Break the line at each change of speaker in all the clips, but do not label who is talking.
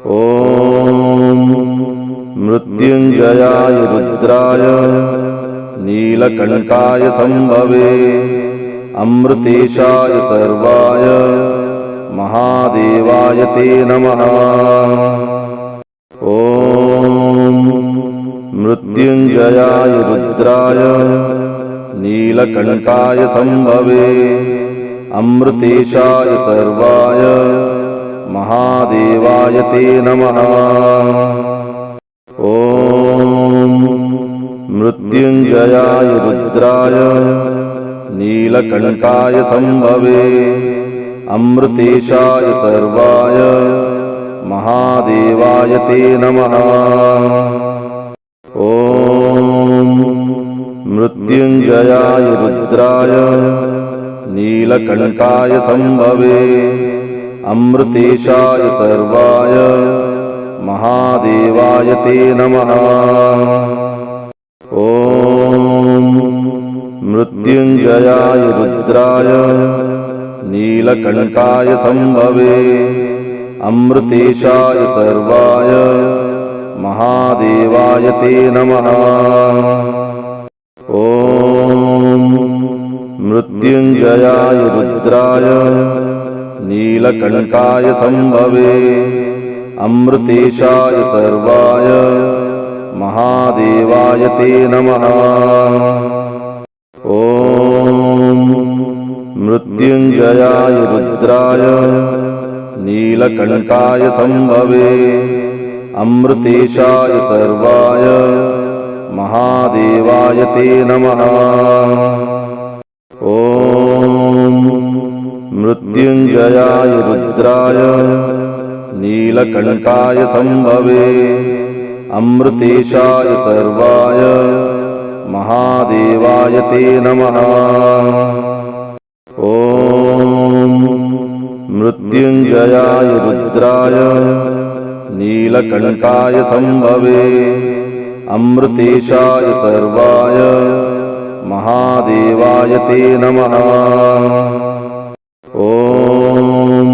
ॐ मृत्युञ्जयाय रुद्राय नीलकण्ठाय संभवे अमृतेशाय सर्वाय महादेवाय ते नमः। ॐ मृत्युञ्जयाय रुद्राय नीलकण्ठाय संभवे अमृतेशाय सर्वाय महादेवाय ते नमः। ॐ मृत्युञ्जयाय रुद्राय नीलकण्ठाय संभवे अमृतेशाय सर्वाय महादेवाय ते नमः। ॐ मृत्युञ्जयाय रुद्राय नीलकण्ठाय संभवे अमृतेशाय सर्वाय महादेवाय ते नमः। ॐ मृत्युञ्जयाय रुद्राय नीलकण्ठाय संभवे अमृतेशाय सर्वाय महादेवाय ते नमः। ॐ मृत्युञ्जयाय रुद्राय नीलकण्ठाय संभवे अमृतेशाय सर्वाय महादेवाय ते नमः। ॐ मृत्युञ्जयाय रुद्राय नीलकण्ठाय संभवे अमृतेशाय सर्वाय महादेवाय ते नमः। ॐ मृत्युञ्जयाय रुद्राय नीलकण्ठाय संभवे अमृतेशाय सर्वाय महादेवाय ते नमः। ॐ मृत्युञ्जयाय रुद्राय नीलकण्ठाय संभवे अमृतेशाय सर्वाय महादेवाय ते नमः। ॐ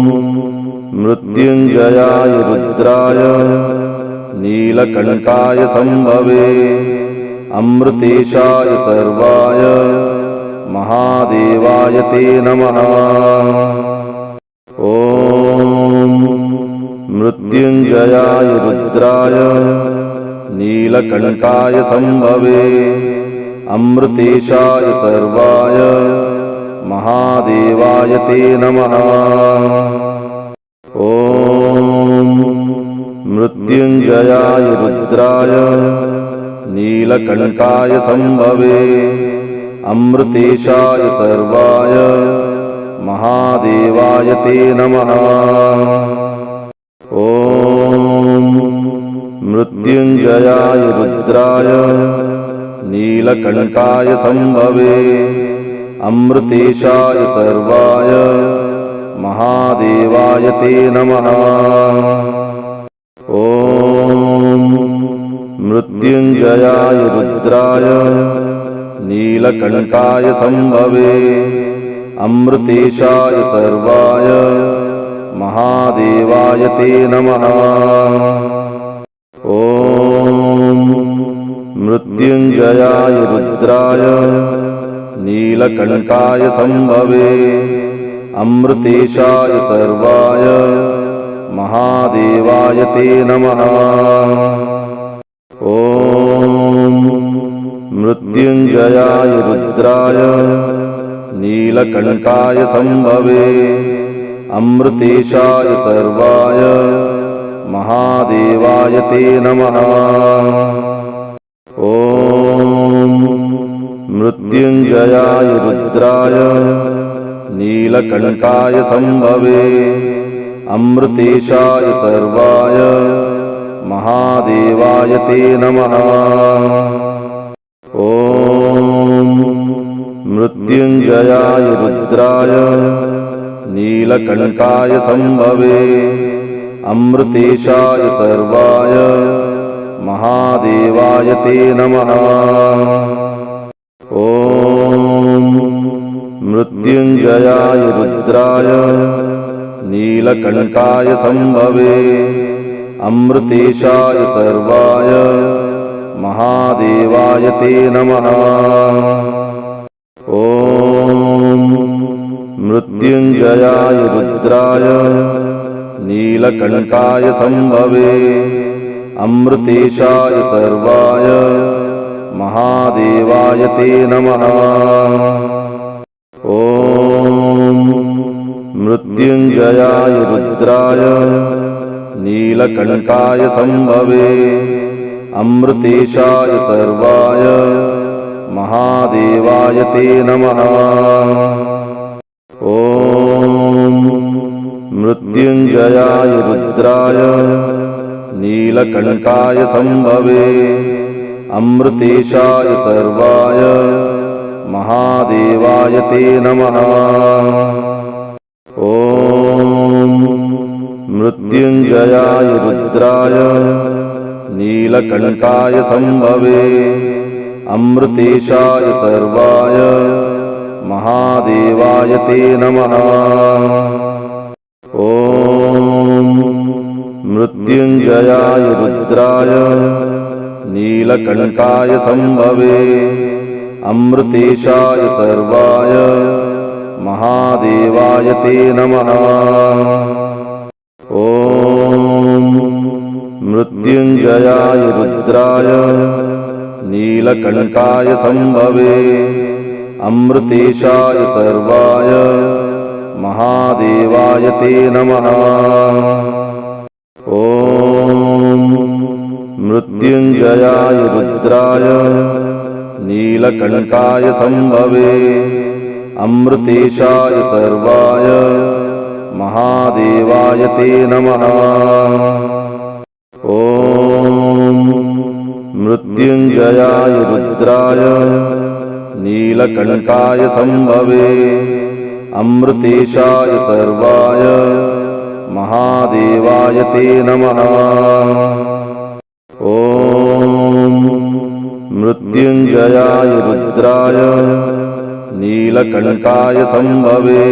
मृत्युञ्जयाय रुद्राय नीलकण्ठाय संभवे अमृतेशाय सर्वाय महादेवाय ते नमः। ॐ मृत्युञ्जयाय रुद्राय नीलकण्ठाय संभवे अमृतेशाय सर्वाय महादेवाय ते नमः। ॐ मृत्युञ्जयाय रुद्राय नीलकण्ठाय संभवे अमृतेशाय सर्वाय महादेवाय ते नमः। ॐ मृत्युञ्जयाय रुद्राय नीलकण्ठाय संभवे अमृतेशाय सर्वाय महादेवाय ते नमः। ॐ मृत्युञ्जयाय रुद्राय नीलकण्ठाय संभवे अमृतेशाय सर्वाय महादेवाय ते नमः। ॐ मृत्युञ्जयाय रुद्राय नीलकण्ठाय संभवे अमृतेशाय सर्वाय महादेवाय ते नमः। ॐ मृत्युञ्जयाय रुद्राय नीलकण्ठाय संभवे अमृतेशाय सर्वाय महादेवाय ते नमः। ॐ मृत्युञ्जयाय रुद्राय नीलकण्ठाय संभवे अमृतेशाय सर्वाय महादेवाय ते नमः। ॐ मृत्युञ्जयाय रुद्राय नीलकण्ठाय संभवे अमृतेशाय सर्वाय महादेवाय ते नमः। ॐ मृत्युञ्जयाय रुद्राय नीलकण्ठाय संभवे अमृतेशाय सर्वाय महादेवाय ते नमः। ॐ मृत्युञ्जयाय रुद्राय नीलकण्ठाय संभवे अमृतेशाय सर्वाय महादेवाय ते नमः। ॐ मृत्युञ्जयाय रुद्राय नीलकण्ठाय संभवे अमृतेशाय सर्वाय महादेवाय ते नमः। ॐ मृत्युञ्जयाय रुद्राय नीलकण्ठाय संभवे अमृतेशाय सर्वाय महादेवाय ते नमः। ॐ मृत्युञ्जयाय रुद्राय नीलकण्ठाय संभवे अमृतेशाय सर्वाय महादेवाय ते नमः। ॐ मृत्युञ्जयाय रुद्राय नीलकण्ठाय संभवे अमृतेशाय सर्वाय महादेवाय ते नमः। ॐ मृत्युञ्जयाय रुद्राय नीलकण्ठाय संभवे अमृतेशाय सर्वाय महादेवाय ते नमः। ॐ मृत्युञ्जयाय रुद्राय नीलकण्ठाय संभवे अमृतेशाय सर्वाय महादेवाय ते नमः। ॐ मृत्युञ्जयाय रुद्राय नीलकण्ठाय संभवे अमृतेशाय सर्वाय महादेवाय ते नमः। ॐ मृत्युञ्जयाय रुद्राय नीलकण्ठाय संभवे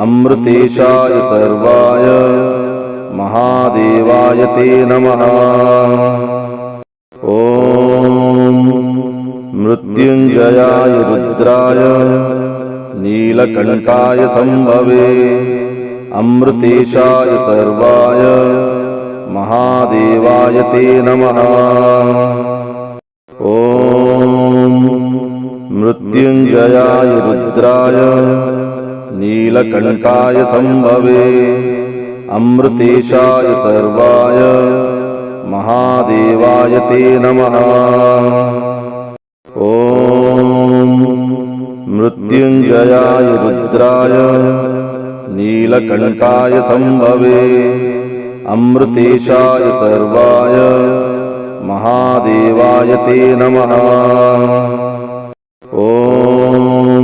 अमृतेशाय सर्वाय महादेवाय ते नमः। ॐ मृत्युञ्जयाय रुद्राय नीलकण्ठाय संभवे अमृतेशाय सर्वाय महादेवाय ते नमः। ॐ मृत्युञ्जयाय रुद्राय नीलकण्ठाय संभवे अमृतेशाय सर्वाय महादेवाय ते नमः। ॐ मृत्युञ्जयाय रुद्राय नीलकण्ठाय संभवे अमृतेशाय सर्वाय महादेवाय ते नमः। ॐ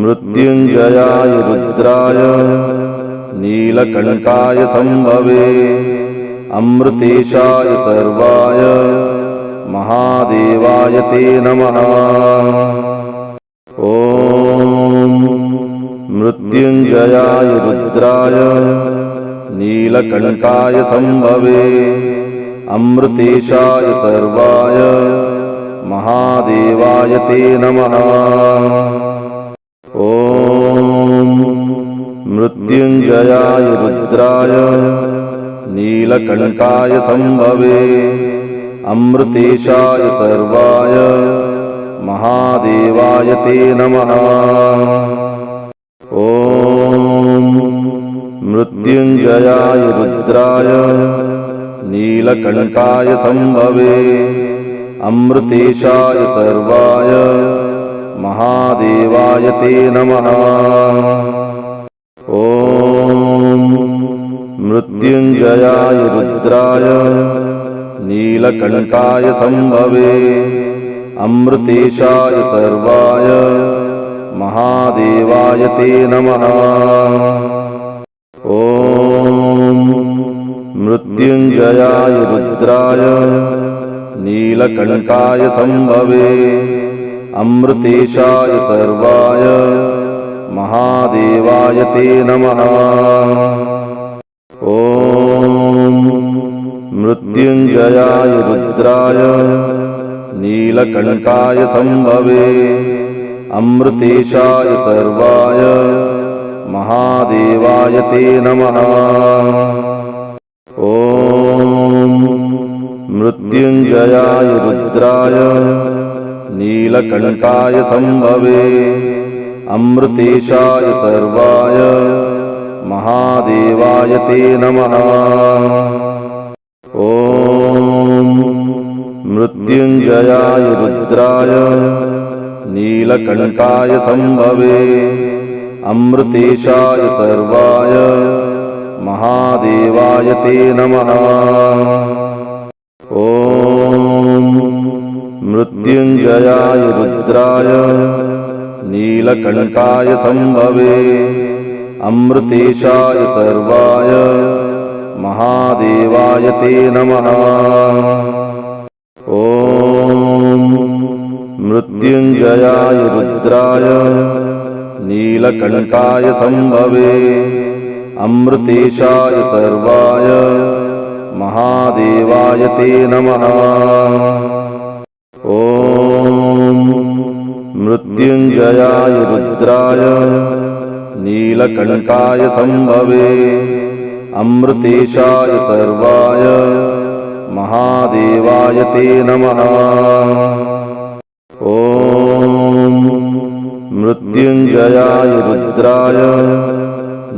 मृत्युञ्जयाय रुद्राय नीलकण्ठाय संभवे अमृतेशाय सर्वाय महादेवाय ते नमः। ॐ मृत्युञ्जयाय रुद्राय नीलकण्ठाय संभवे अमृतेशाय सर्वाय महादेवाय ते नमः। ॐ मृत्युञ्जयाय रुद्राय नीलकण्ठाय संभवे अमृतेशाय सर्वाय महादेवाय ते नमः। ॐ मृत्युञ्जयाय रुद्राय नीलकण्ठाय संभवे अमृतेशाय सर्वाय महादेवाय ते नमः। ॐ मृत्युञ्जयाय रुद्राय नीलकण्ठाय संभवे अमृतेशाय सर्वाय महादेवाय ते नमः। ॐ मृत्युञ्जयाय रुद्राय नीलकण्ठाय संभवे अमृतेशाय सर्वाय महादेवाय ते नमः। ॐ मृत्युंजयाय रुद्राय नीलकण्ठाय संभवे अमृतेशाय सर्वाय महादेवाय ते नमः। ॐ मृत्युंजयाय रुद्राय नीलकण्ठाय संभवे अमृतेशाय सर्वाय महादेवाय ते नमः। ॐ मृत्युंजयाय रुद्राय नीलकण्ठाय संभवे अमृतेशाय सर्वाय महादेवाय ते नमः। ॐ मृत्युंजयाय रुद्राय नीलकण्ठाय संभवे अमृतेशाय सर्वाय महादेवाय ते नमः। ॐ मृत्युंजयाय रुद्राय नीलकण्ठाय संभवे अमृतेशाय सर्वाय महादेवाय ते नमः। ॐ मृत्युंजयाय रुद्राय नीलकण्ठाय संभवे अमृतेशाय सर्वाय महादेवाय ते नमः। ॐ मृत्युंजयाय रुद्राय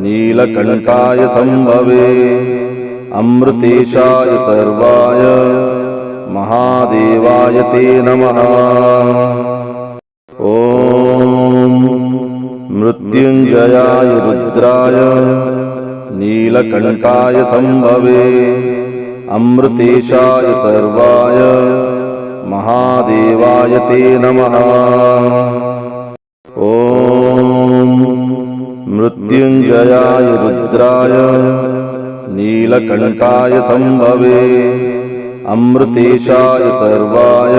नीलकण्ठाय संभवे अमृतेशाय सर्वाय महादेवाय ते नमः। ॐ मृत्युंजयाय रुद्राय नीलकण्ठाय संभवे अमृतेशाय सर्वाय महादेवाय ते नमः। ॐ मृत्युंजयाय रुद्राय नीलकण्ठाय संभवे अमृतेशाय सर्वाय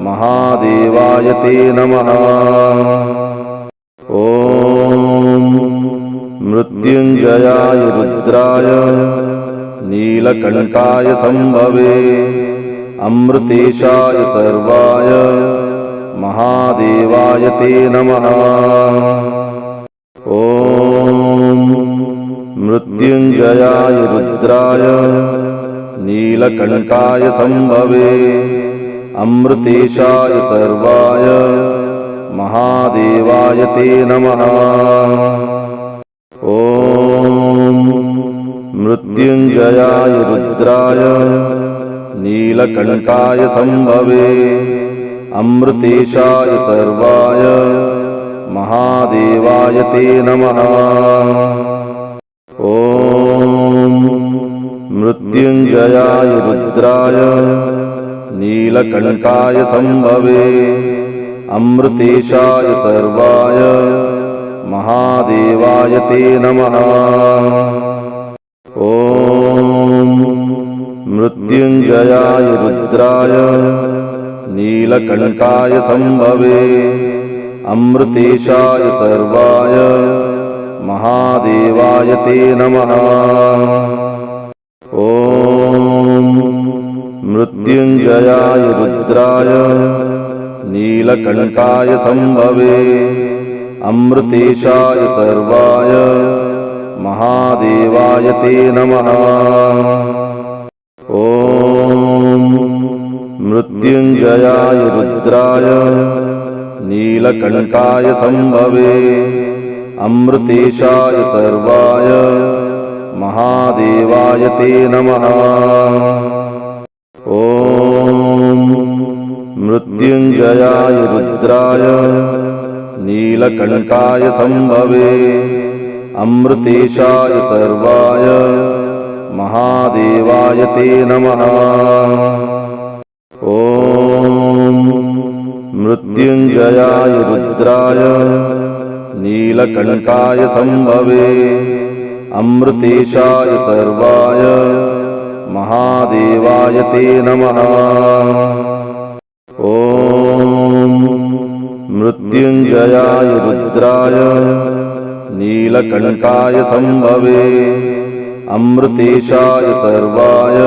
महादेवाय ते नमः। ॐ मृत्युंजयाय रुद्राय नीलकण्ठाय संभवे अमृतेशाय सर्वाय महादेवाय ते नमः। ॐ मृत्युंजयाय रुद्राय नीलकण्ठाय संभवे अमृतेशाय सर्वाय महादेवाय ते नमः। ॐ मृत्युंजयाय रुद्राय नीलकण्ठाय संभवे अमृतेशाय सर्वाय महादेवाय ते नमः। ॐ मृत्युंजयाय रुद्राय नीलकण्ठाय संभवे अमृतेशाय सर्वाय महादेवाय ते नमः। ॐ मृत्युंजयाय रुद्राय नीलकण्ठाय संभवे अमृतेशाय सर्वाय महादेवाय ते नमः। ॐ मृत्युंजयाय रुद्राय नीलकण्ठाय संभवे अमृतेशाय सर्वाय महादेवाय ते नमः। ॐ मृत्युंजयाय रुद्राय नीलकण्ठाय संभवे अमृतेशाय सर्वाय महादेवाय ते नमः। ॐ मृत्युंजयाय रुद्राय नीलकण्ठाय संभवे अमृतेशाय सर्वाय महादेवाय ते नमः। ॐ मृत्युंजयाय रुद्राय नीलकण्ठाय संभवे अमृतेशाय सर्वाय महादेवाय ते नमः। ॐ मृत्युंजयाय रुद्राय नीलकण्ठाय संभवे अमृतेशाय सर्वाय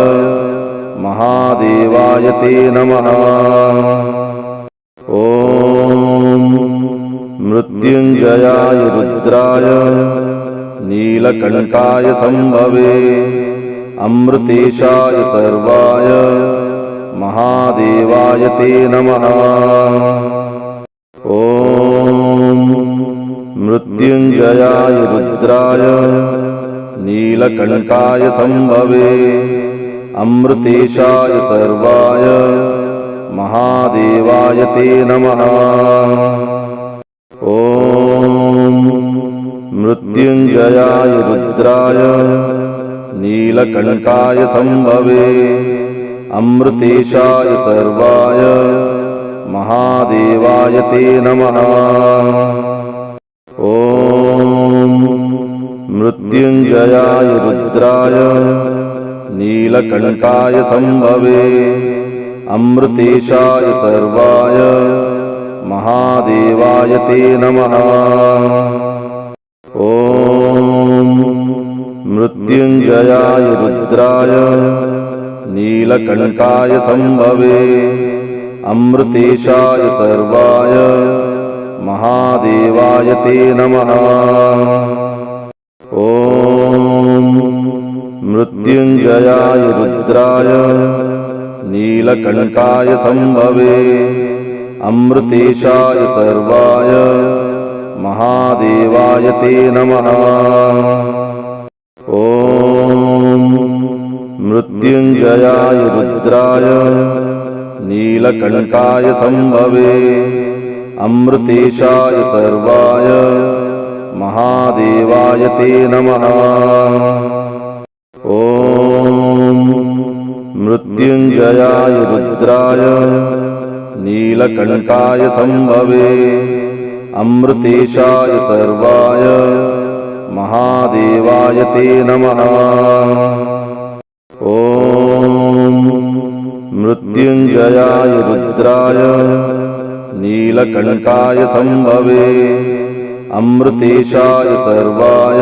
महादेवाय ते नमः। ॐ मृत्युञ्जयाय रुद्राय नीलकण्ठाय संभवे अमृतेशाय सर्वाय महादेवाय ते नमः। ॐ मृत्युञ्जयाय रुद्राय नीलकण्ठाय संभवे अमृतेशाय सर्वाय महादेवाय ते नमः। ॐ मृत्युञ्जयाय रुद्राय नीलकण्ठाय संभवे अमृतेशाय सर्वाय महादेवाय ते नमः। ॐ मृत्युञ्जयाय रुद्राय नीलकण्ठाय संभवे अमृतेशाय सर्वाय महादेवाय ते नमः। ॐ मृत्युञ्जयाय रुद्राय नीलकण्ठाय संभवे अमृतेशाय सर्वाय महादेवाय ते नमः। ॐ मृत्युञ्जयाय रुद्राय नीलकण्ठाय संभवे अमृतेशाय सर्वाय महादेवाय ते नमः। ॐ मृत्युञ्जयाय रुद्राय नीलकण्ठाय संभवे अमृतेशाय सर्वाय महादेवाय ते नमः। ॐ मृत्युञ्जयाय रुद्राय नीलकण्ठाय संभवे अमृतेशाय सर्वाय महादेवाय ते नमः। ॐ मृत्युञ्जयाय रुद्राय नीलकण्ठाय संभवे अमृतेशाय सर्वाय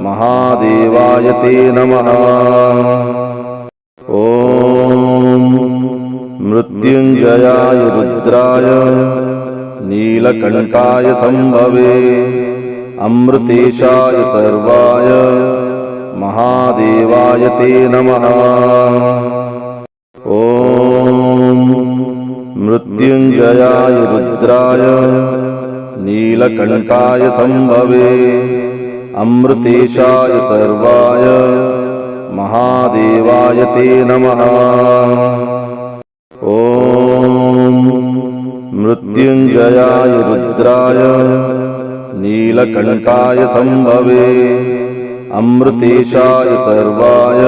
महादेवाय ते नमः। ॐ मृत्युञ्जयाय रुद्राय नीलकण्ठाय संभवे अमृतेशाय सर्वाय महादेवाय ते नमः। ॐ मृत्युञ्जयाय रुद्राय नीलकण्ठाय संभवे अमृतेशाय सर्वाय महादेवाय ते नमः। ॐ मृत्युञ्जयाय रुद्राय नीलकण्ठाय संभवे अमृतेशाय सर्वाय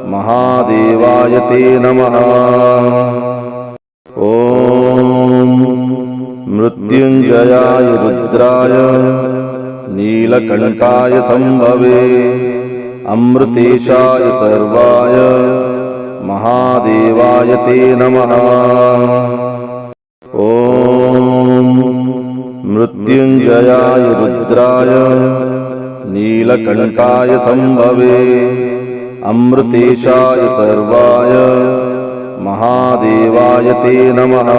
महादेवाय ते नमः। ॐ मृत्युञ्जयाय रुद्राय नीलकण्ठाय संभवे अमृतेशाय सर्वाय महादेवाय ते नमः। ॐ मृत्युञ्जयाय रुद्राय नीलकण्ठाय संभवे अमृतेशाय सर्वाय महादेवाय ते नमः।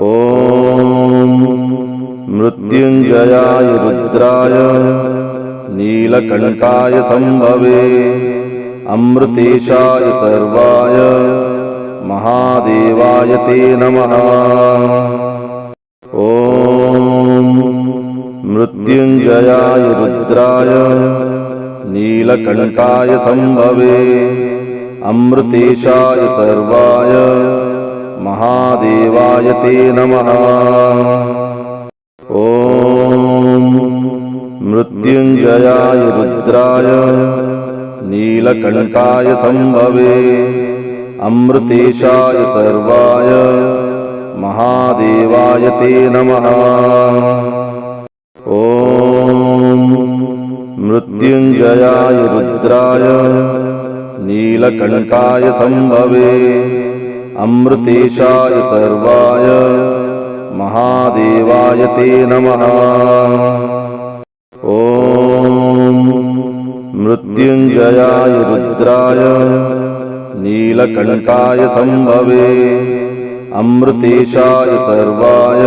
ॐ मृत्युञ्जयाय रुद्राय नीलकण्ठाय संभवे अमृतेशाय सर्वाय महादेवाय ते नमः। ॐ मृत्युञ्जयाय रुद्राय नीलकण्ठाय संभवे अमृतेशाय सर्वाय महादेवाय ते नमः। ॐ मृत्युञ्जयाय रुद्राय नीलकण्ठाय संभवे अमृतेशाय सर्वाय महादेवाय ते नमः। ॐ मृत्युञ्जयाय रुद्राय नीलकण्ठाय संभवे अमृतेशाय सर्वाय महादेवाय ते नमः। ॐ मृत्युंजयाय रुद्राय नीलकण्ठाय संभवे अमृतेशाय सर्वाय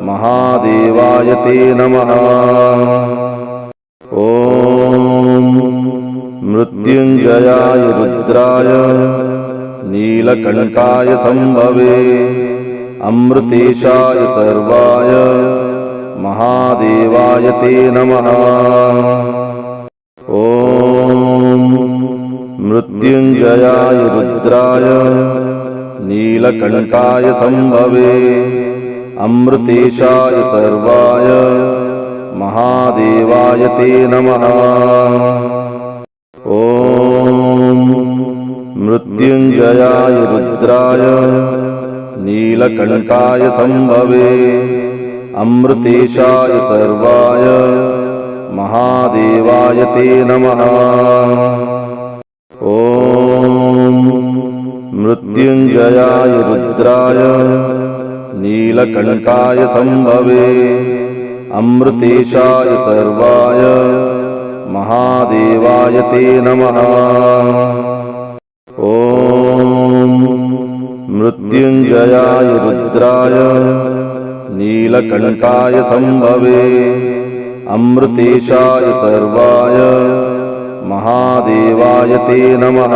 महादेवाय ते नमः। ॐ मृत्युंजयाय रुद्राय नीलकण्ठाय संभवे अमृतेशाय सर्वाय महादेवाय ते नमः। ॐ मृत्युंजयाय रुद्राय नीलकण्ठाय संभवे अमृतेशाय सर्वाय महादेवाय ते नमः। ॐ मृत्युंजयाय रुद्राय नीलकण्ठाय संभवे अमृतेशाय सर्वाय महादेवाय ते नमः। ॐ मृत्युंजयाय रुद्राय नीलकण्ठाय संभवे अमृतेशाय सर्वाय महादेवाय ते नमः। ॐ मृत्युंजयाय रुद्राय नीलकण्ठाय संभवे अमृतेशाय सर्वाय महादेवाय ते नमः।